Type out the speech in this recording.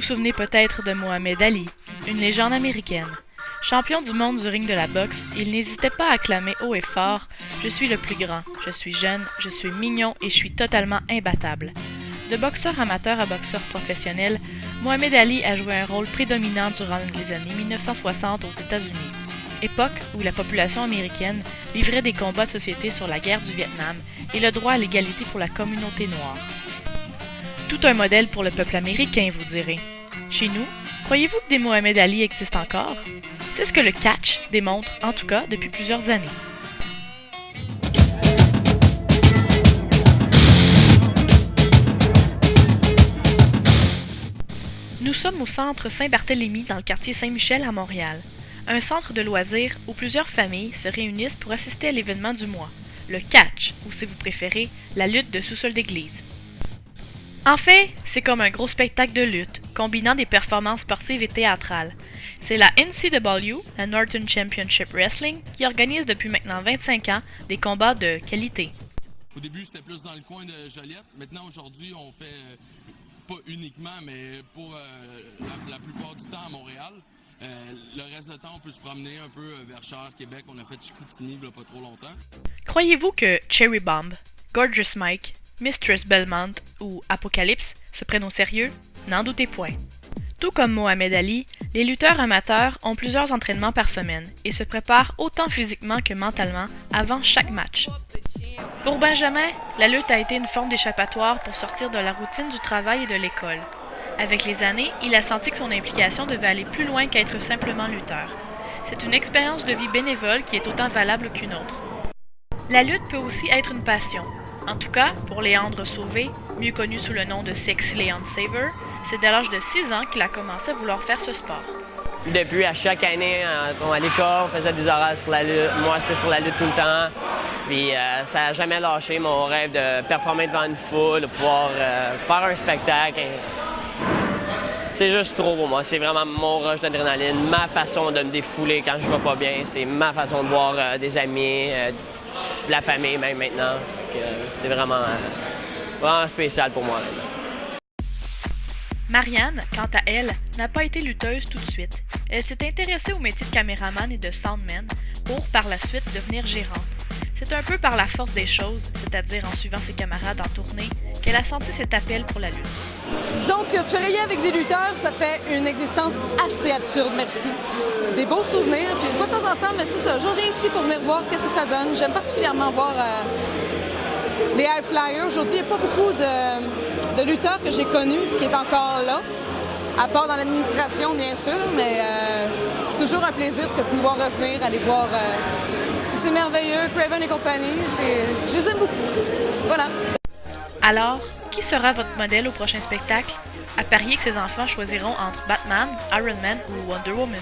souvenez peut-être de Mohamed Ali, une légende américaine. Champion du monde du ring de la boxe, il n'hésitait pas à clamer haut et fort « Je suis le plus grand, je suis jeune, je suis mignon et je suis totalement imbattable ». De boxeur amateur à boxeur professionnel, Mohamed Ali a joué un rôle prédominant durant les années 1960 aux États-Unis, époque où la population américaine livrait des combats de société sur la guerre du Vietnam et le droit à l'égalité pour la communauté noire. Tout un modèle pour le peuple américain, vous direz. Chez nous, croyez-vous que des Mohamed Ali existent encore? C'est ce que le catch démontre, en tout cas depuis plusieurs années. Nous sommes au centre Saint-Barthélemy dans le quartier Saint-Michel à Montréal. Un centre de loisirs où plusieurs familles se réunissent pour assister à l'événement du mois, le catch, ou si vous préférez, la lutte de sous-sol d'église. En fait, c'est comme un gros spectacle de lutte, combinant des performances sportives et théâtrales. C'est la NCW, la Northern Championship Wrestling, qui organise depuis maintenant 25 ans des combats de qualité. Au début, c'était plus dans le coin de Joliette. Maintenant, aujourd'hui, on fait, pas uniquement, mais pour la plupart du temps à Montréal. Le reste du temps, on peut se promener un peu vers Charles, Québec. On a fait Chicoutimi il n'y a pas trop longtemps. Croyez-vous que Cherry Bomb, Gorgeous Mike, Mistress Belmont ou Apocalypse se prennent au sérieux? N'en doutez point. Tout comme Mohamed Ali, les lutteurs amateurs ont plusieurs entraînements par semaine et se préparent autant physiquement que mentalement avant chaque match. Pour Benjamin, la lutte a été une forme d'échappatoire pour sortir de la routine du travail et de l'école. Avec les années, il a senti que son implication devait aller plus loin qu'être simplement lutteur. C'est une expérience de vie bénévole qui est autant valable qu'une autre. La lutte peut aussi être une passion. En tout cas, pour Léandre Sauvé, mieux connu sous le nom de Sexy Léandre Saver, c'est dès l'âge de 6 ans qu'il a commencé à vouloir faire ce sport. Depuis, à chaque année, à l'école, on faisait des horaires sur la lutte. Moi, c'était sur la lutte tout le temps. Puis ça n'a jamais lâché mon rêve de performer devant une foule, de pouvoir faire un spectacle. C'est juste trop pour moi. C'est vraiment mon rush d'adrénaline, ma façon de me défouler quand je ne vais pas bien. C'est ma façon de voir des amis, de la famille même maintenant. C'est vraiment spécial pour moi maintenant. Marianne, quant à elle, n'a pas été lutteuse tout de suite. Elle s'est intéressée au métier de caméraman et de soundman pour, par la suite, devenir gérante. C'est un peu par la force des choses, c'est-à-dire en suivant ses camarades en tournée, qu'elle a senti cet appel pour la lutte. Disons que travailler avec des lutteurs, ça fait une existence assez absurde, merci. Des beaux souvenirs, puis une fois de temps en temps, mais c'est ça, je reviens ici pour venir voir qu'est-ce que ça donne. J'aime particulièrement voir les high flyers. Aujourd'hui, il n'y a pas beaucoup de lutteurs que j'ai connus qui est encore là, à part dans l'administration, bien sûr, mais c'est toujours un plaisir de pouvoir revenir, aller voir tous ces merveilleux Craven et compagnie. Je les aime beaucoup. Voilà. Alors, qui sera votre modèle au prochain spectacle? À parier que ses enfants choisiront entre Batman, Iron Man ou Wonder Woman.